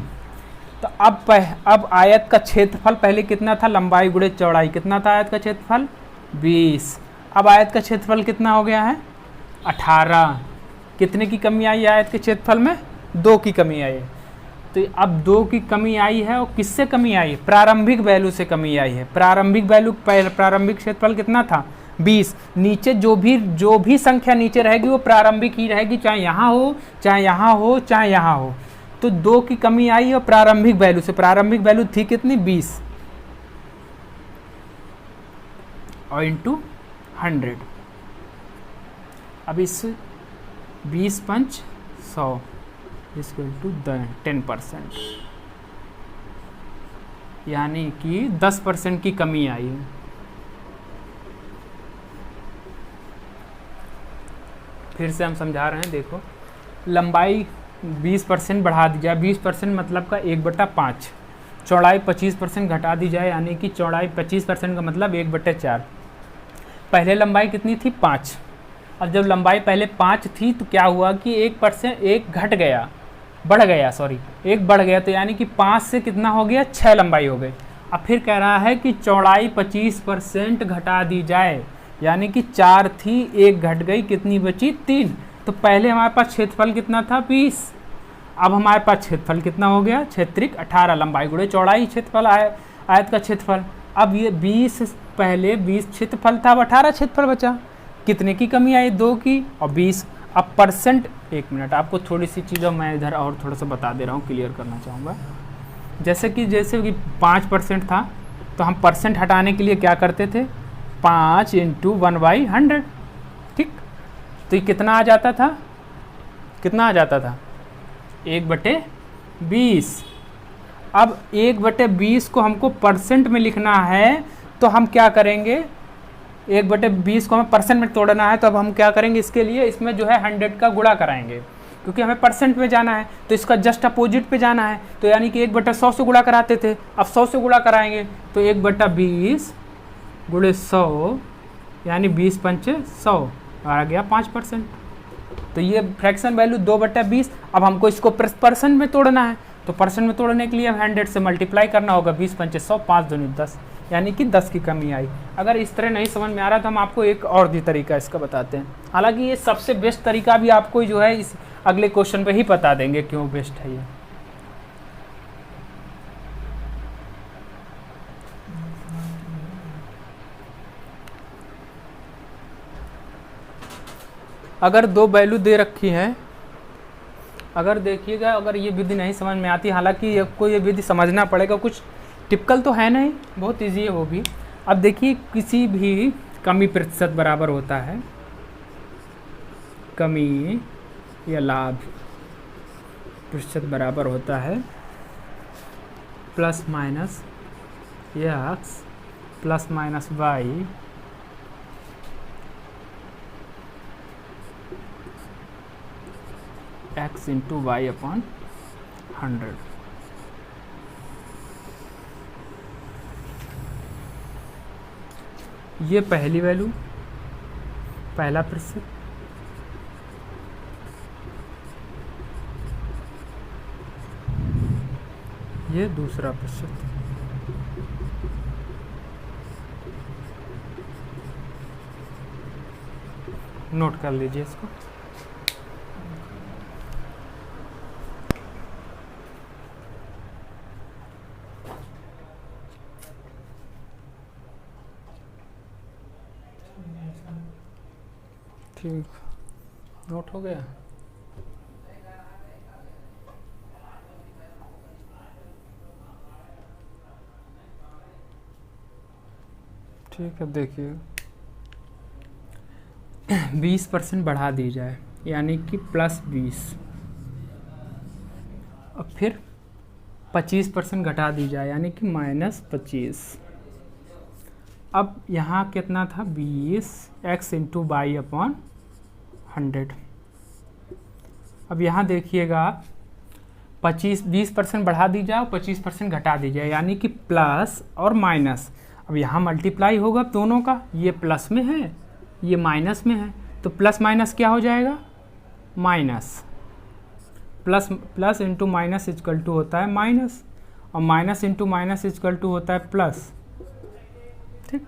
तो अब आयत का क्षेत्रफल पहले कितना था, लंबाई गुणे चौड़ाई कितना था आयत का क्षेत्रफल 20। अब आयत का क्षेत्रफल कितना हो गया है 18। कितने की कमी आई है आयत के क्षेत्रफल में, 2 की कमी आई है। तो अब 2 की कमी आई है, और किससे कमी आई है, प्रारंभिक वैल्यू से कमी आई है। प्रारंभिक वैल्यू, प्रारंभिक क्षेत्रफल कितना था 20। नीचे जो भी संख्या नीचे रहेगी वो प्रारंभिक ही रहेगी, चाहे यहाँ हो चाहे यहाँ हो चाहे यहाँ हो। तो 2 की कमी आई और प्रारंभिक वैल्यू से, प्रारंभिक वैल्यू थी कितनी 20 और इंटू 100। अब इस 20 पंच 100 इक्वल टू 10%, यानी कि 10% की कमी आई है। फिर से हम समझा रहे हैं, देखो लंबाई 20% बढ़ा दी जाए, 20% मतलब का 1/5, चौड़ाई 25% घटा दी जाए, यानी कि चौड़ाई 25% का मतलब 1/4। पहले लंबाई कितनी थी 5, और जब लंबाई पहले 5 थी तो क्या हुआ कि 1% एक घट गया, बढ़ गया, सॉरी एक बढ़ गया, तो यानी कि 5 से कितना हो गया 6 लंबाई हो गई। अब फिर कह रहा है कि चौड़ाई 25% घटा दी जाए, यानी कि 4 थी, एक घट गई, कितनी बची 3। तो पहले हमारे पास क्षेत्रफल कितना था 20, अब हमारे पास क्षेत्रफल कितना हो गया, क्षेत्रिक 18, लंबाई गुणे चौड़ाई क्षेत्रफल, आयत का क्षेत्रफल। अब ये 20 पहले 20 क्षेत्रफल था, अब 18 क्षेत्रफल बचा, कितने की कमी आई 2 की और 20। अब परसेंट, एक मिनट आपको थोड़ी सी चीज़ों मैं इधर और थोड़ा सा बता दे रहा हूँ, क्लियर करना चाहूँगा। जैसे कि 5% था, तो हम परसेंट हटाने के लिए क्या करते थे 5 × 1/100, ठीक। तो ये कितना आ जाता था, कितना आ जाता था 1/20। अब 1/20 को हमको परसेंट में लिखना है, तो हम क्या करेंगे 1/20 को हमें परसेंट में तोड़ना है, तो अब हम क्या करेंगे इसके लिए, इसमें जो है 100 का गुणा कराएंगे, क्योंकि हमें परसेंट में जाना है, तो इसका जस्ट अपोजिट पे जाना है। तो यानी कि 1/100 से गुणा कराते थे, अब 100 से गुणा कराएंगे, तो 1/20 गुणे 100, यानी 20 पंचे 100 आ गया 5%। तो ये फ्रैक्शन वैल्यू 2/20। अब हमको इसको परसेंट में तोड़ना है, तो परसेंट में तोड़ने के लिए हम 100 से मल्टीप्लाई करना होगा, 20 पंचे 100, 5 दूनी 10, यानी कि 10 की कमी आई। अगर इस तरह नहीं समझ में आ रहा तो हम आपको एक और भी तरीका इसका बताते हैं। हालांकि ये सबसे बेस्ट तरीका भी आपको जो है इस अगले क्वेश्चन पे ही बता देंगे क्यों बेस्ट है ये। अगर 2 वैल्यू दे रखी है, अगर देखिएगा, अगर ये विधि नहीं समझ में आती, हालांकि आपको ये विधि समझना पड़ेगा, कुछ टिपिकल तो है नहीं, बहुत इजी है वो भी। अब देखिए किसी भी कमी प्रतिशत बराबर होता है, कमी या लाभ प्रतिशत बराबर होता है ± x ± y x × y/100। ये पहली वैल्यू, पहला प्रतिशत, ये दूसरा प्रतिशत। नोट कर लीजिए इसको। ठीक, नोट हो गया। ठीक है, देखिए 20% बढ़ा दी जाए, यानी कि +20, और फिर 25% घटा दी जाए, यानी कि -25। अब यहाँ कितना था 20 x × y/100। अब यहाँ देखिएगा 20% बढ़ा दी जाए और 25% घटा दी जाए, यानी कि प्लस और माइनस। अब यहाँ मल्टीप्लाई होगा दोनों का, ये प्लस में है ये माइनस में है, तो प्लस माइनस क्या हो जाएगा minus, plus into minus equal to होता है माइनस, और minus into minus equal to होता है प्लस। ठीक,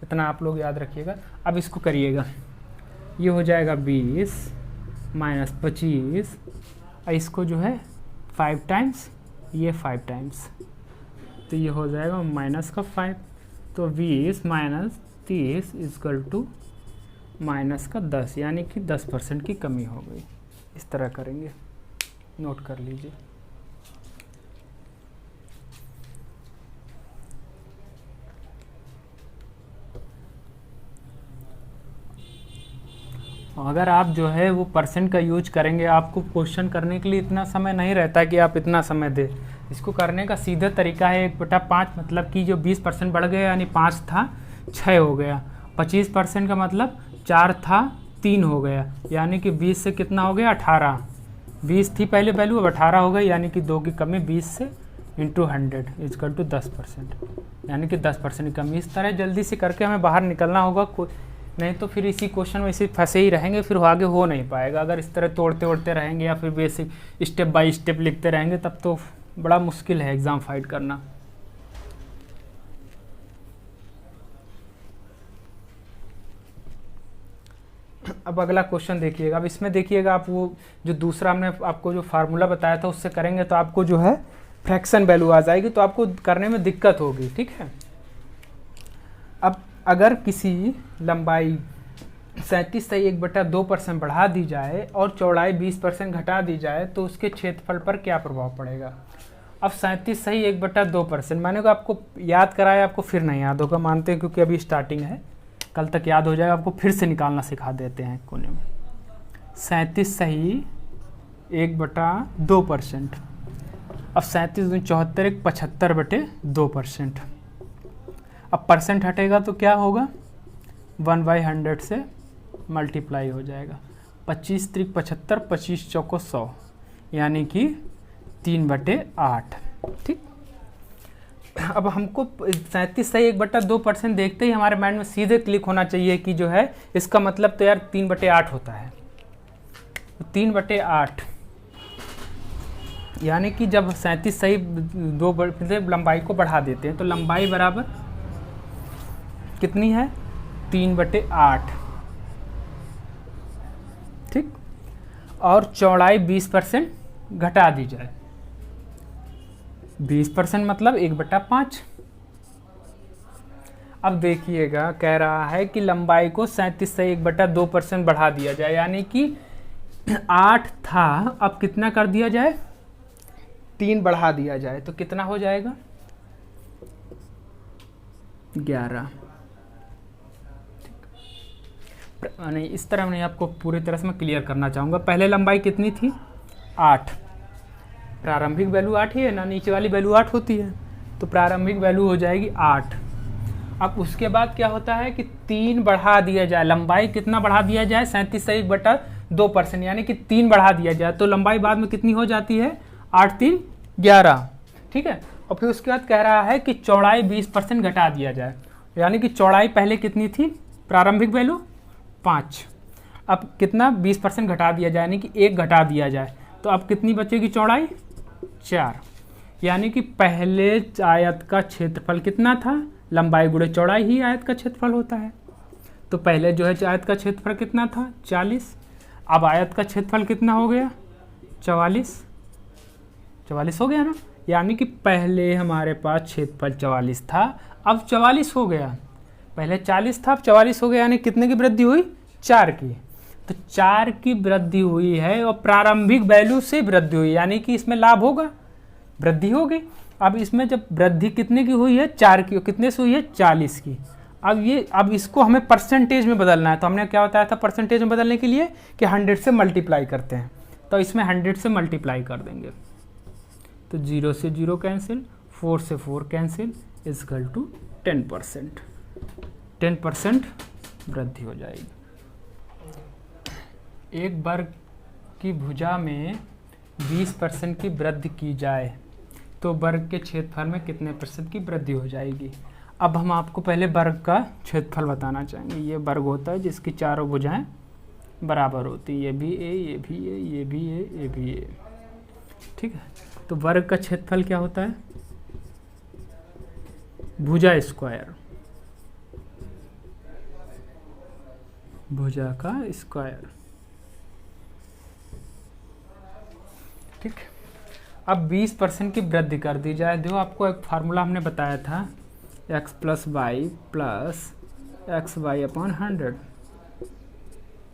इतना आप लोग याद रखिएगा। अब इसको करिएगा, ये हो जाएगा 20 - 25, और इसको जो है 5 टाइम्स, ये 5 टाइम्स, तो ये हो जाएगा -5। तो 20 - 30 इजकल टू माइनस का 10, यानी कि 10% की कमी हो गई। इस तरह करेंगे, नोट कर लीजिए। अगर आप जो है वो परसेंट का यूज करेंगे, आपको क्वेश्चन करने के लिए इतना समय नहीं रहता कि आप इतना समय दें। इसको करने का सीधा तरीका है 1/5, मतलब कि जो 20% बढ़ गया, यानी 5 था 6 हो गया। 25% का मतलब 4 था 3 हो गया, यानी कि 20 से कितना हो गया 18। 20 थी पहले वैल्यू, अब 18 हो गई, यानी कि 2 की कमी 20 से इंटू 100 इजकल टू 10%, यानी कि 10% की कमी। इस तरह जल्दी से करके हमें बाहर निकलना होगा, नहीं तो फिर इसी क्वेश्चन में इसी फंसे ही रहेंगे, फिर आगे हो नहीं पाएगा। अगर इस तरह तोड़ते ओड़ते रहेंगे या फिर बेसिक स्टेप बाय स्टेप लिखते रहेंगे, तब तो बड़ा मुश्किल है एग्ज़ाम फाइट करना। अब अगला क्वेश्चन देखिएगा। अब इसमें देखिएगा, आप वो जो दूसरा हमने आपको जो फार्मूला बताया था उससे करेंगे तो आपको जो है फ्रैक्शन वैल्यू आ जाएगी, तो आपको करने में दिक्कत होगी। ठीक है, अब अगर किसी लंबाई 37 से 1/2% बढ़ा दी जाए और चौड़ाई 20% घटा दी जाए तो उसके क्षेत्रफल पर क्या प्रभाव पड़ेगा। अब 37 सही 1/2%, मैंने को आपको याद कराया, आपको फिर नहीं याद होगा, मानते हैं क्योंकि अभी स्टार्टिंग है, कल तक याद हो जाएगा। आपको फिर से निकालना सिखा देते हैं कोने में। 37 सही 1/2%। अब 37 दूनी 74, 75/2%। अब परसेंट हटेगा तो क्या होगा, 1/100 से मल्टीप्लाई हो जाएगा। 25 त्रिक 75, 25 चौको 100, यानी कि 3/8। ठीक, अब हमको 37 सही 1/2% देखते ही हमारे माइंड में सीधे क्लिक होना चाहिए कि जो है इसका मतलब तो यार 3/8 होता है। तो 3/8 यानी कि जब 37 सही 2 लंबाई को बढ़ा देते हैं तो लंबाई बराबर कितनी है, 3/8। ठीक, और चौड़ाई 20% घटा दी जाए। 20% मतलब 1/5। अब देखिएगा, कह रहा है कि लंबाई को 37 से 1/2% बढ़ा दिया जाए, यानी कि 8 था, अब कितना कर दिया जाए, 3 बढ़ा दिया जाए, तो कितना हो जाएगा 11। नहीं, इस तरह नहीं, आपको पूरी तरह से मैं क्लियर करना चाहूँगा। पहले लंबाई कितनी थी, 8, प्रारंभिक वैल्यू 8 ही है ना, नीचे वाली वैल्यू 8 होती है, तो प्रारंभिक वैल्यू हो जाएगी 8। अब उसके बाद क्या होता है कि 3 बढ़ा दिया जाए, लंबाई कितना बढ़ा दिया जाए, 37 से 1/2%, यानी कि 3 बढ़ा दिया जाए, तो लंबाई बाद में कितनी हो जाती है, 8 3 11। ठीक है, और फिर उसके बाद कह रहा है कि चौड़ाई 20% घटा दिया जाए, यानी कि चौड़ाई पहले कितनी थी, प्रारंभिक वैल्यू 5, अब कितना 20% घटा दिया जाए, यानी कि 1 घटा दिया जाए, तो अब कितनी बचेगी चौड़ाई, 4। यानी कि पहले आयत का क्षेत्रफल कितना था, लंबाई गुणे चौड़ाई ही आयत का क्षेत्रफल होता है। तो पहले जो है आयत का क्षेत्रफल कितना था, 40। अब आयत का क्षेत्रफल कितना हो गया, 44 हो गया ना, यानी कि पहले हमारे पास क्षेत्रफल 44 था, अब 44 हो गया। पहले 40 था, अब 44 हो गया, यानी कितने की वृद्धि हुई, 4 की। तो 4 की वृद्धि हुई है और प्रारंभिक वैल्यू से वृद्धि हुई, यानी कि इसमें लाभ होगा, वृद्धि होगी। अब इसमें जब वृद्धि कितने की हुई है, 4 की, कितने से हुई है, 40 की। अब इसको हमें परसेंटेज में बदलना है, तो हमने क्या बताया था परसेंटेज में बदलने के लिए कि 100 से मल्टीप्लाई करते हैं, तो इसमें 100 से मल्टीप्लाई कर देंगे, तो 0 से 0 कैंसिल, 4 से 4 कैंसिल, इजकल टू 10%। 10% वृद्धि हो जाएगी। एक वर्ग की भुजा में 20% की वृद्धि की जाए तो वर्ग के क्षेत्रफल में कितने % की वृद्धि हो जाएगी। अब हम आपको पहले वर्ग का क्षेत्रफल बताना चाहेंगे। ये वर्ग होता है जिसकी चारों भुजाएं बराबर होती है, ये भी ए, ये भी ए, ये भी ए, ये भी ए। ठीक है, तो वर्ग का क्षेत्रफल क्या होता है, भुजा स्क्वायर, भुजा का स्क्वायर। ठीक, अब 20% की वृद्धि कर दी जाए। देखो आपको एक फार्मूला हमने बताया था, x + y + x y upon 100।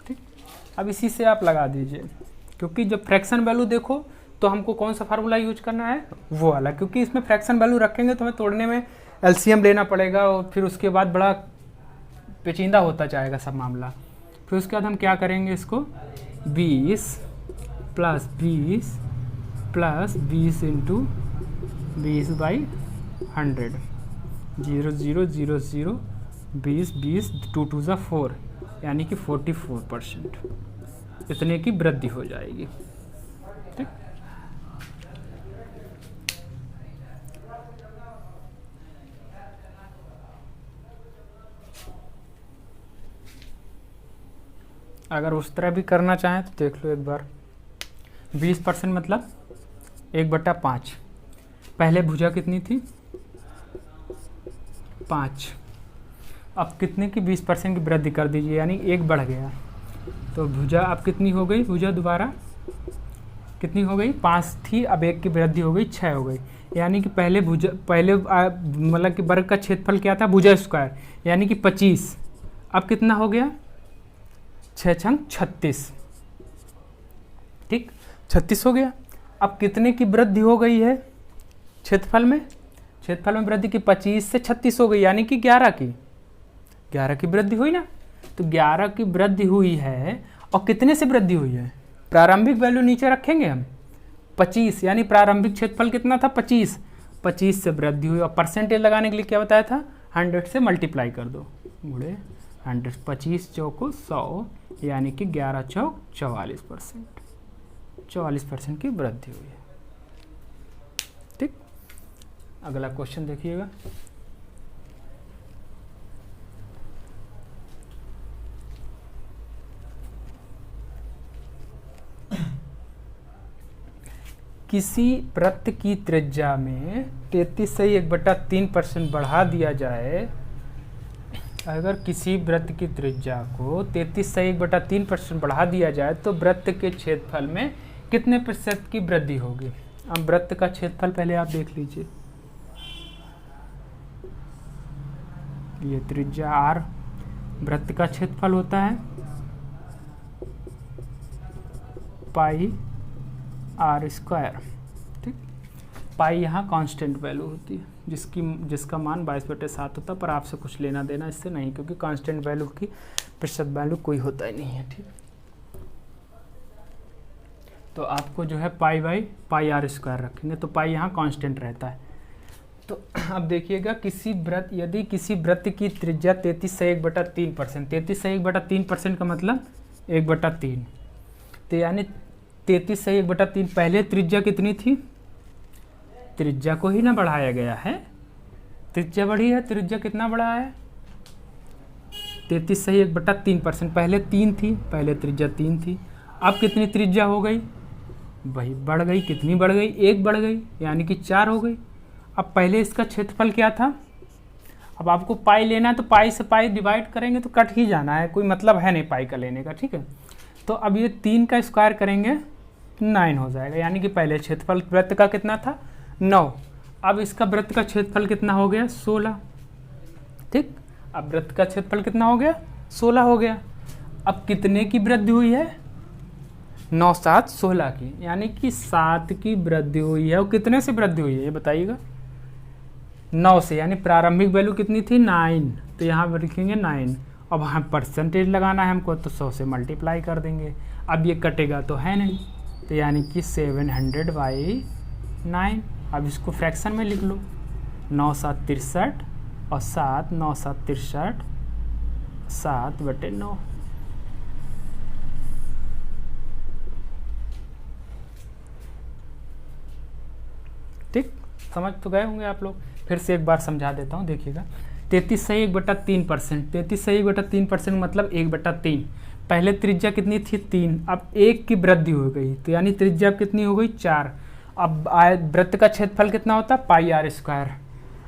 ठीक, अब इसी से आप लगा दीजिए, क्योंकि जब फ्रैक्शन वैल्यू देखो तो हमको कौन सा फार्मूला यूज करना है, वो वाला, क्योंकि इसमें फ्रैक्शन वैल्यू रखेंगे तो हमें तोड़ने में एलसीएम लेना पड़ेगा और फिर उसके बाद बड़ा पेचीदा होता जाएगा सब मामला। फिर उसके बाद हम क्या करेंगे, इसको 20 प्लस 20 प्लस 20 इंटू 20/100, 0 0 0 0 20 20 2 2 ज़ा 4, यानी कि 44% इतने की वृद्धि हो जाएगी। ठीक, अगर उस तरह भी करना चाहें तो देख लो एक बार। 20% मतलब 1/5। पहले भुजा कितनी थी, 5। अब कितने की 20% की वृद्धि कर दीजिए, यानी 1 बढ़ गया, तो भुजा अब कितनी हो गई, भुजा दोबारा कितनी हो गई, 5 थी, अब 1 की वृद्धि हो गई, 6 हो गई। यानी कि पहले भुजा, पहले मतलब कि वर्ग का क्षेत्रफल क्या था, भुजा स्क्वायर, यानी कि 25। अब कितना हो गया, 6 छंग 36। ठीक, 36 हो गया। अब कितने की वृद्धि हो गई है क्षेत्रफल में, क्षेत्रफल में वृद्धि की 25 से 36 हो गई, यानी कि 11 की वृद्धि हुई ना। तो 11 की वृद्धि हुई है, और कितने से वृद्धि हुई है, प्रारंभिक वैल्यू नीचे रखेंगे हम 25, यानी प्रारंभिक क्षेत्रफल कितना था 25 से वृद्धि हुई। और परसेंटेज लगाने के लिए क्या बताया था, 100 से मल्टीप्लाई कर दो, गुणे 100, 25 चौको 100, यानी कि 11 चौक 44%, 44% की वृद्धि हुई है। ठीक, अगला क्वेश्चन देखिएगा। किसी वृत्त की त्रिज्या में 33 से 1/3% बढ़ा दिया जाए। अगर किसी वृत्त की त्रिज्या को 33 से 1/3% बढ़ा दिया जाए तो वृत्त के क्षेत्रफल में कितने प्रतिशत की वृद्धि होगी। अब वृत्त का क्षेत्रफल पहले आप देख लीजिए, ये त्रिज्या r वृत्त का क्षेत्रफल होता है, पाई r²। ठीक, पाई यहाँ कांस्टेंट वैल्यू होती है, जिसका मान 22/7 होता है, पर आपसे कुछ लेना देना इससे नहीं, क्योंकि कांस्टेंट वैल्यू की प्रतिशत वैल्यू कोई होता ही नहीं है। ठीक, तो आपको जो है पाई r² रखेंगे, तो पाई यहाँ कांस्टेंट रहता है। तो अब देखिएगा, यदि किसी वृत्त की त्रिज्या 33 से 1/3%, 33 से 1/3% का मतलब 1/3, तो यानी 33 से 1/3, पहले त्रिज्या कितनी थी, त्रिज्या को ही ना बढ़ाया गया है, त्रिज्या बढ़ी है, त्रिज्या कितना बढ़ा है, 33 से 1/3%, पहले 3 थी, पहले त्रिज्या 3 थी, अब कितनी त्रिज्या हो गई, वही बढ़ गई, कितनी बढ़ गई, 1 बढ़ गई, यानी कि 4 हो गई। अब पहले इसका क्षेत्रफल क्या था, अब आपको पाई लेना है तो पाई से पाई डिवाइड करेंगे तो कट ही जाना है, कोई मतलब है नहीं पाई का लेने का। ठीक है, तो अब ये 3 का स्क्वायर करेंगे 9 हो जाएगा, यानी कि पहले क्षेत्रफल वृत्त का कितना था, 9। अब इसका वृत्त का क्षेत्रफल कितना हो गया, 16। ठीक, अब वृत्त का क्षेत्रफल कितना हो गया, 16 हो गया। अब कितने की वृद्धि हुई है, 9 7 16 की, यानी कि 7 की वृद्धि हुई है। और कितने से वृद्धि हुई है ये बताइएगा, 9 से, यानी प्रारंभिक वैल्यू कितनी थी, 9, तो यहाँ पर लिखेंगे 9। अब हाँ परसेंटेज लगाना है हमको, तो 100 से मल्टीप्लाई कर देंगे। अब ये कटेगा तो है नहीं, तो यानी कि 700/9। अब इसको फ्रैक्शन में लिख लो, 9 7 63 और 7 9 7 63, 7/9। ठीक, समझ तो गए होंगे आप लोग, फिर से एक बार समझा देता हूँ, देखिएगा। 33 से 1/3%, 33 से 1/3% मतलब 1/3। पहले त्रिज्या कितनी थी, 3, अब 1 की वृद्धि हो गई, तो यानी त्रिज्या कितनी हो गई, 4। अब वृत्त का क्षेत्रफल कितना होता है, पाई r²।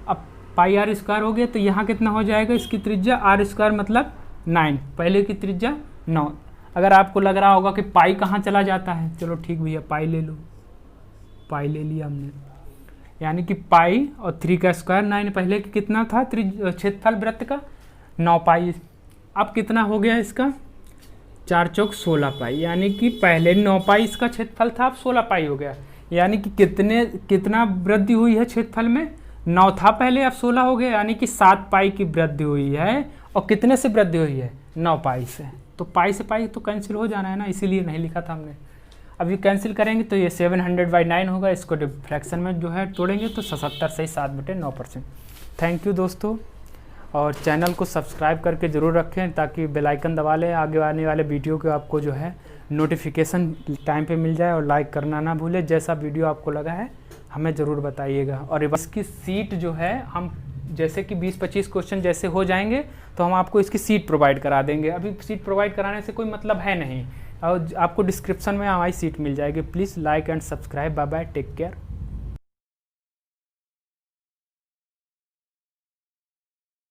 अब पाई r² हो गया, तो यहाँ कितना हो जाएगा, इसकी त्रिज्या r² मतलब 9, पहले की त्रिज्या 9। अगर आपको लग रहा होगा कि पाई कहाँ चला जाता है, चलो ठीक भैया, पाई ले लो, पाई ले लिया हमने, यानी कि पाई और 3 का स्क्वायर 9, पहले की कितना था क्षेत्रफल वृत्त का, 9 पाई। अब कितना हो गया इसका, 4 चौक 16 पाई, यानी कि पहले 9 पाई इसका क्षेत्रफल था, अब 16 पाई हो गया। यानी कि कितना वृद्धि हुई है क्षेत्रफल में, 9 था पहले अब 16 हो गया, यानी कि 7 पाई की वृद्धि हुई है। और कितने से वृद्धि हुई है, 9 पाई से। तो पाई से पाई तो कैंसिल हो जाना है ना, इसीलिए नहीं लिखा था हमने। अभी कैंसिल करेंगे तो ये 700/9 होगा, इसको फ्रैक्शन में जो है तोड़ेंगे तो 77 से 7/9%। थैंक यू दोस्तों, और चैनल को सब्सक्राइब करके ज़रूर रखें ताकि बेल आइकन दबा लें, आगे आने वाले वीडियो के आपको जो है नोटिफिकेशन टाइम पे मिल जाए। और लाइक करना ना भूलें, जैसा वीडियो आपको लगा है हमें ज़रूर बताइएगा। और इसकी सीट जो है, हम जैसे कि 20-25 क्वेश्चन जैसे हो जाएंगे तो हम आपको इसकी सीट प्रोवाइड करा देंगे। अभी सीट प्रोवाइड कराने से कोई मतलब है नहीं, और आपको डिस्क्रिप्शन में हमारी सीट मिल जाएगी। Please like and subscribe. Bye bye, take care.